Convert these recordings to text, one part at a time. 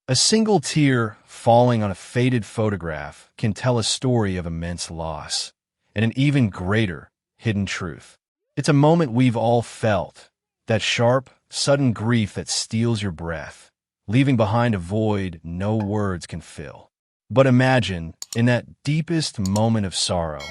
A single tear falling on a faded photograph can tell a story of immense loss, and an even greater hidden truth. It's a moment we've all felt, that sharp, sudden grief that steals your breath, leaving behind a void no words can fill. But imagine, in that deepest moment of sorrow,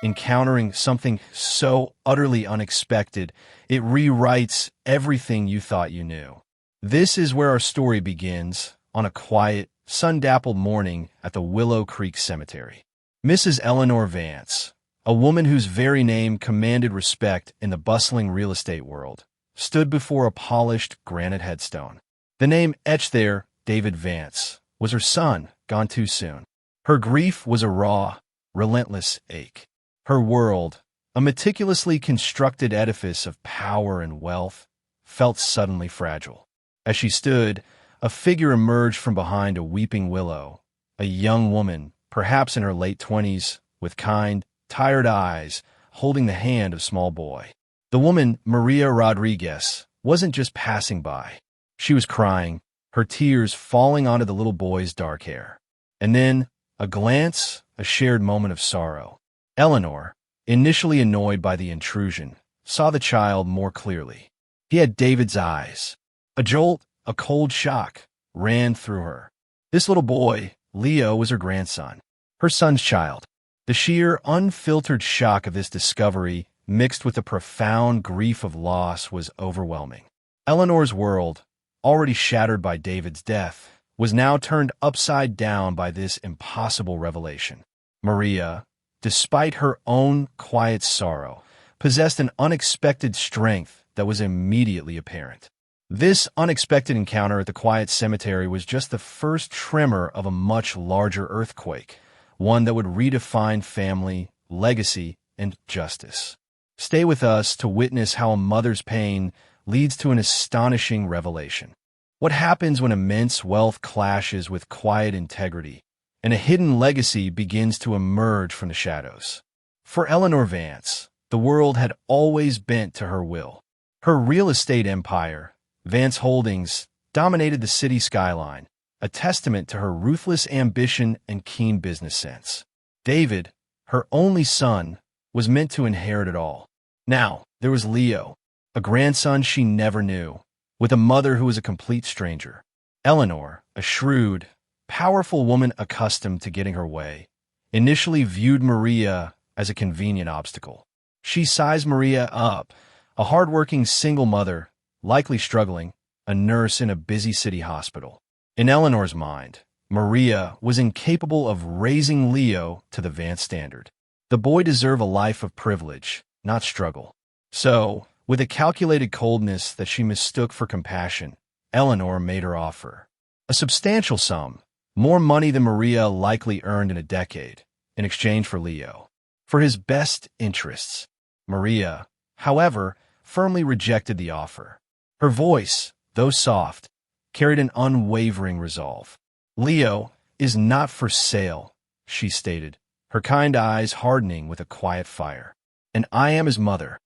encountering something so utterly unexpected, it rewrites everything you thought you knew. This is where our story begins, on a quiet, sun-dappled morning at the Willow Creek Cemetery. Mrs. Eleanor Vance, a woman whose very name commanded respect in the bustling real estate world, stood before a polished granite headstone. The name etched there, David Vance, was her son, gone too soon. Her grief was a raw, relentless ache. Her world, a meticulously constructed edifice of power and wealth, felt suddenly fragile. As she stood, a figure emerged from behind a weeping willow, a young woman, perhaps in her late 20s, with kind, tired eyes, holding the hand of a small boy. The woman, Maria Rodriguez, wasn't just passing by. She was crying, her tears falling onto the little boy's dark hair. And then, a glance, a shared moment of sorrow. Eleanor, initially annoyed by the intrusion, saw the child more clearly. He had David's eyes. A jolt, a cold shock, ran through her. This little boy, Leo, was her grandson, her son's child. The sheer, unfiltered shock of this discovery, mixed with the profound grief of loss, was overwhelming. Eleanor's world, already shattered by David's death, was now turned upside down by this impossible revelation. Maria, despite her own quiet sorrow, possessed an unexpected strength that was immediately apparent. This unexpected encounter at the quiet cemetery was just the first tremor of a much larger earthquake, one that would redefine family, legacy, and justice. Stay with us to witness how a mother's pain leads to an astonishing revelation. What happens when immense wealth clashes with quiet integrity, and a hidden legacy begins to emerge from the shadows? For Eleanor Vance, the world had always bent to her will. Her real estate empire, Vance Holdings, dominated the city skyline, a testament to her ruthless ambition and keen business sense. David, her only son, was meant to inherit it all. Now, there was Leo, a grandson she never knew, with a mother who was a complete stranger. Eleanor, a shrewd, powerful woman accustomed to getting her way, initially viewed Maria as a convenient obstacle. She sized Maria up, a hardworking single mother, likely struggling, a nurse in a busy city hospital. In Eleanor's mind, Maria was incapable of raising Leo to the Vance standard. The boy deserved a life of privilege, not struggle. So, with a calculated coldness that she mistook for compassion, Eleanor made her offer. A substantial sum, more money than Maria likely earned in a decade, in exchange for Leo. For his best interests. Maria, however, firmly rejected the offer. Her voice, though soft, carried an unwavering resolve. "Leo is not for sale," she stated, her kind eyes hardening with a quiet fire. "And I am his mother."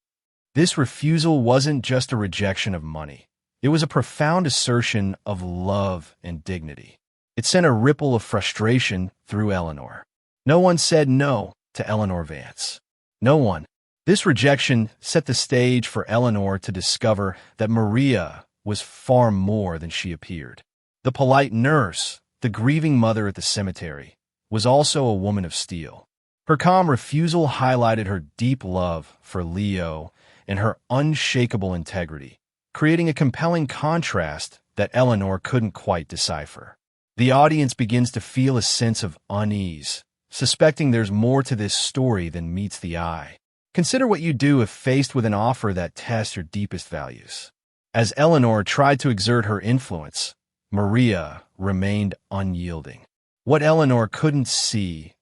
This refusal wasn't just a rejection of money. It was a profound assertion of love and dignity. It sent a ripple of frustration through Eleanor. No one said no to Eleanor Vance. No one. This rejection set the stage for Eleanor to discover that Maria was far more than she appeared. The polite nurse, the grieving mother at the cemetery, was also a woman of steel. Her calm refusal highlighted her deep love for Leo and her unshakable integrity, creating a compelling contrast that Eleanor couldn't quite decipher. The audience begins to feel a sense of unease, suspecting there's more to this story than meets the eye. Consider what you do if faced with an offer that tests your deepest values. As Eleanor tried to exert her influence, Maria remained unyielding. What Eleanor couldn't see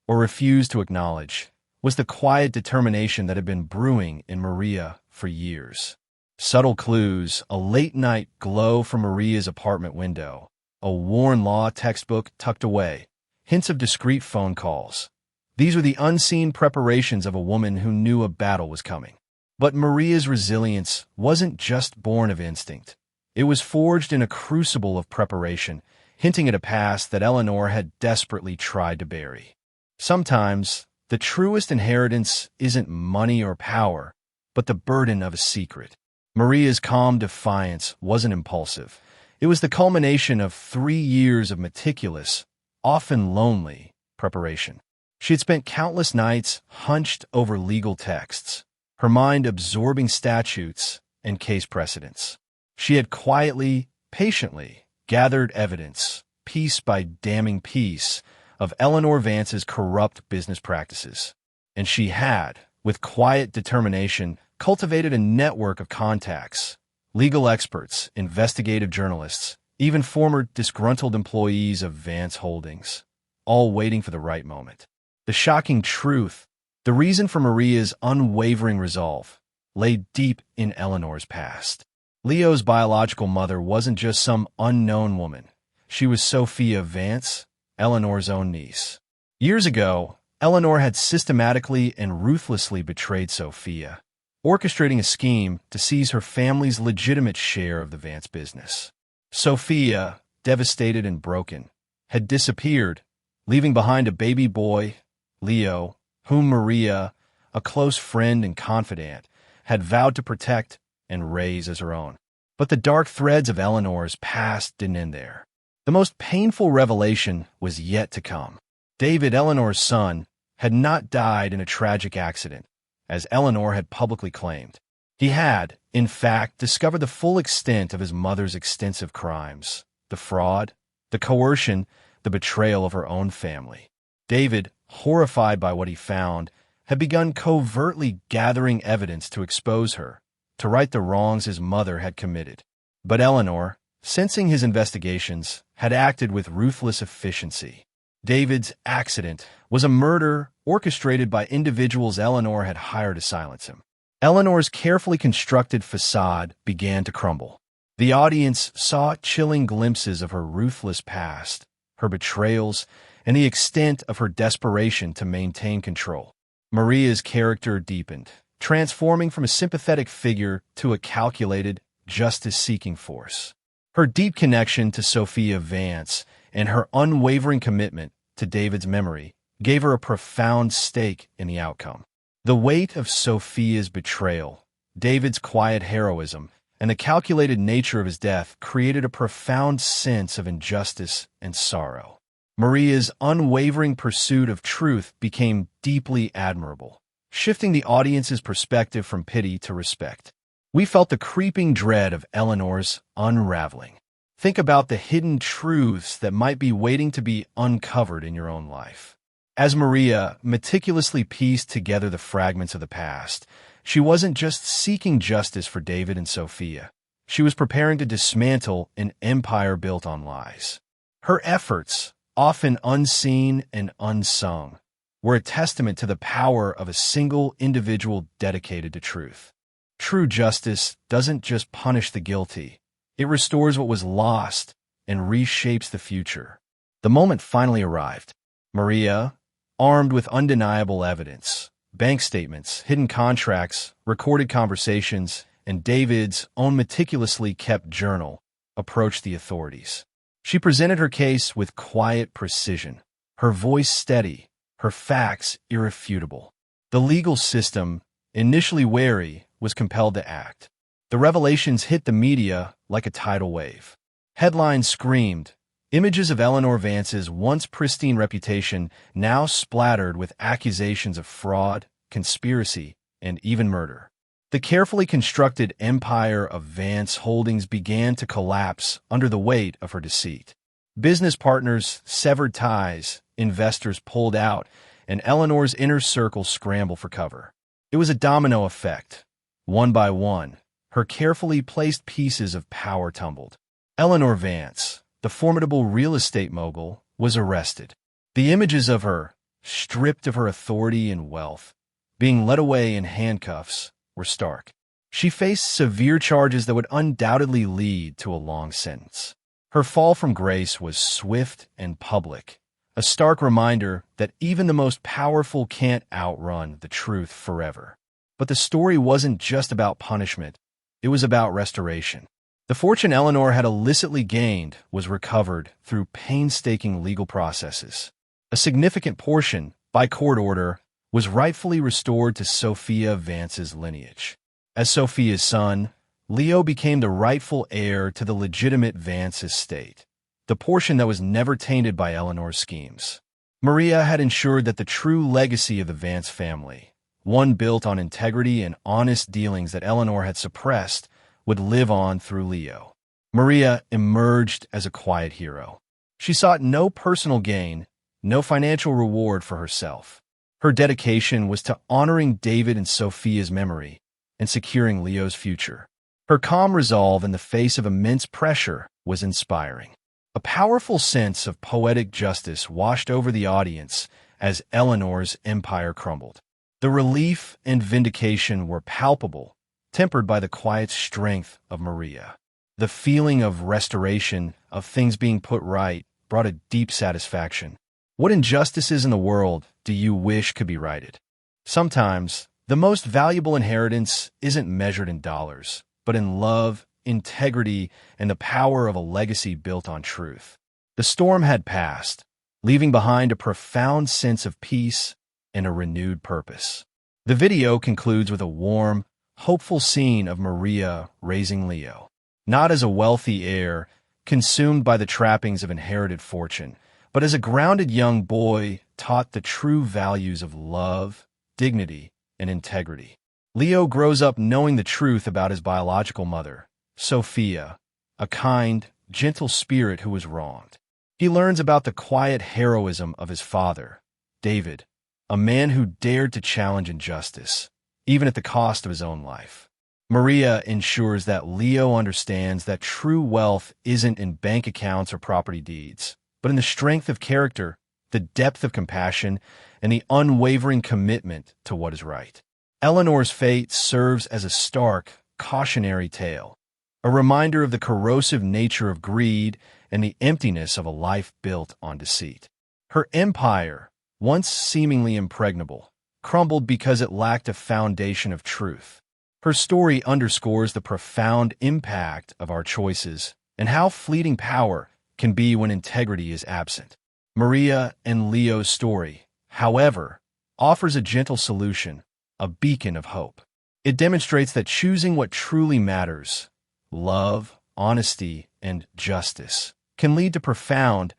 or refused to acknowledge was the quiet determination that had been brewing in Maria for years. Subtle clues, a late-night glow from Maria's apartment window, a worn law textbook tucked away, hints of discreet phone calls. These were the unseen preparations of a woman who knew a battle was coming. But Maria's resilience wasn't just born of instinct. It was forged in a crucible of preparation, hinting at a past that Eleanor had desperately tried to bury. Sometimes, the truest inheritance isn't money or power, but the burden of a secret. Maria's calm defiance wasn't impulsive. It was the culmination of 3 years of meticulous, often lonely, preparation. She had spent countless nights hunched over legal texts, her mind absorbing statutes and case precedents. She had quietly, patiently gathered evidence, piece by damning piece, of Eleanor Vance's corrupt business practices. And she had, with quiet determination, cultivated a network of contacts, legal experts, investigative journalists, even former disgruntled employees of Vance Holdings, all waiting for the right moment. The shocking truth, the reason for Maria's unwavering resolve, lay deep in Eleanor's past. Leo's biological mother wasn't just some unknown woman. She was Sophia Vance, Eleanor's own niece. Years ago, Eleanor had systematically and ruthlessly betrayed Sophia, orchestrating a scheme to seize her family's legitimate share of the Vance business. Sophia, devastated and broken, had disappeared, leaving behind a baby boy, Leo, whom Maria, a close friend and confidant, had vowed to protect and raise as her own. But the dark threads of Eleanor's past didn't end there. The most painful revelation was yet to come. David, Eleanor's son, had not died in a tragic accident, as Eleanor had publicly claimed. He had, in fact, discovered the full extent of his mother's extensive crimes, the fraud, the coercion, the betrayal of her own family. David, horrified by what he found, had begun covertly gathering evidence to expose her, to right the wrongs his mother had committed. But Eleanor, sensing his investigations, had acted with ruthless efficiency. David's accident was a murder orchestrated by individuals Eleanor had hired to silence him. Eleanor's carefully constructed facade began to crumble. The audience saw chilling glimpses of her ruthless past, her betrayals, and the extent of her desperation to maintain control. Maria's character deepened, transforming from a sympathetic figure to a calculated, justice-seeking force. Her deep connection to Sophia Vance and her unwavering commitment to David's memory gave her a profound stake in the outcome. The weight of Sophia's betrayal, David's quiet heroism, and the calculated nature of his death created a profound sense of injustice and sorrow. Maria's unwavering pursuit of truth became deeply admirable, shifting the audience's perspective from pity to respect. We felt the creeping dread of Eleanor's unraveling. Think about the hidden truths that might be waiting to be uncovered in your own life. As Maria meticulously pieced together the fragments of the past, she wasn't just seeking justice for David and Sophia. She was preparing to dismantle an empire built on lies. Her efforts, often unseen and unsung, were a testament to the power of a single individual dedicated to truth. True justice doesn't just punish the guilty. It restores what was lost and reshapes the future. The moment finally arrived. Maria, armed with undeniable evidence, bank statements, hidden contracts, recorded conversations, and David's own meticulously kept journal, approached the authorities. She presented her case with quiet precision, her voice steady, her facts irrefutable. The legal system, initially wary, was compelled to act. The revelations hit the media like a tidal wave. Headlines screamed, images of Eleanor Vance's once pristine reputation now splattered with accusations of fraud, conspiracy, and even murder. The carefully constructed empire of Vance Holdings began to collapse under the weight of her deceit. Business partners severed ties, investors pulled out, and Eleanor's inner circle scrambled for cover. It was a domino effect. One by one, her carefully placed pieces of power tumbled. Eleanor Vance, the formidable real estate mogul, was arrested. The images of her, stripped of her authority and wealth, being led away in handcuffs, were stark. She faced severe charges that would undoubtedly lead to a long sentence. Her fall from grace was swift and public, a stark reminder that even the most powerful can't outrun the truth forever. But the story wasn't just about punishment. It was about restoration. The The fortune Eleanor had illicitly gained was recovered through painstaking legal processes. A significant portion, by court order, was rightfully restored to Sophia Vance's lineage. As Sophia's son, Leo became the rightful heir to the legitimate Vance estate, the portion that was never tainted by Eleanor's schemes. Maria had ensured that the true legacy of the Vance family, one built on integrity and honest dealings that Eleanor had suppressed, would live on through Leo. Maria emerged as a quiet hero. She sought no personal gain, no financial reward for herself. Her dedication was to honoring David and Sophia's memory and securing Leo's future. Her calm resolve in the face of immense pressure was inspiring. A powerful sense of poetic justice washed over the audience as Eleanor's empire crumbled. The relief and vindication were palpable, tempered by the quiet strength of Maria. The feeling of restoration, of things being put right, brought a deep satisfaction. What injustices in the world do you wish could be righted? Sometimes, the most valuable inheritance isn't measured in dollars, but in love, integrity, and the power of a legacy built on truth. The storm had passed, leaving behind a profound sense of peace and a renewed purpose. The video concludes with a warm, hopeful scene of Maria raising Leo, not as a wealthy heir, consumed by the trappings of inherited fortune, but as a grounded young boy taught the true values of love, dignity, and integrity. Leo grows up knowing the truth about his biological mother, Sophia, a kind, gentle spirit who was wronged. He learns about the quiet heroism of his father, David, a man who dared to challenge injustice, even at the cost of his own life. Maria ensures that Leo understands that true wealth isn't in bank accounts or property deeds, but in the strength of character, the depth of compassion, and the unwavering commitment to what is right. Eleanor's fate serves as a stark, cautionary tale, a reminder of the corrosive nature of greed and the emptiness of a life built on deceit. Her empire, once seemingly impregnable, crumbled because it lacked a foundation of truth. Her story underscores the profound impact of our choices and how fleeting power can be when integrity is absent. Maria and Leo's story, however, offers a gentle solution, a beacon of hope. It demonstrates that choosing what truly matters, love, honesty, and justice, can lead to profound,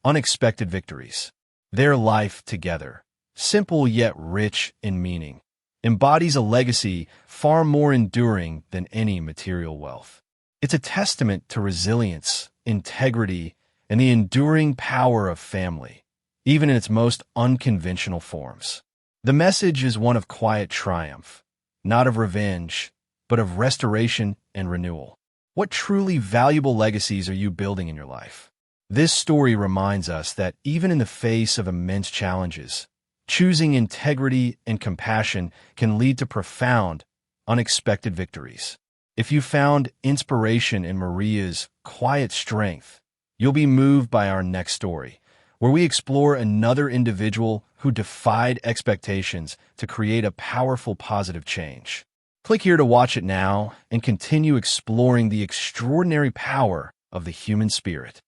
unexpected victories. Their life together, simple yet rich in meaning, embodies a legacy far more enduring than any material wealth. It's a testament to resilience, integrity, and the enduring power of family, even in its most unconventional forms. The message is one of quiet triumph, not of revenge, but of restoration and renewal. What truly valuable legacies are you building in your life? This story reminds us that even in the face of immense challenges, choosing integrity and compassion can lead to profound, unexpected victories. If you found inspiration in Maria's quiet strength, you'll be moved by our next story, where we explore another individual who defied expectations to create a powerful positive change. Click here to watch it now and continue exploring the extraordinary power of the human spirit.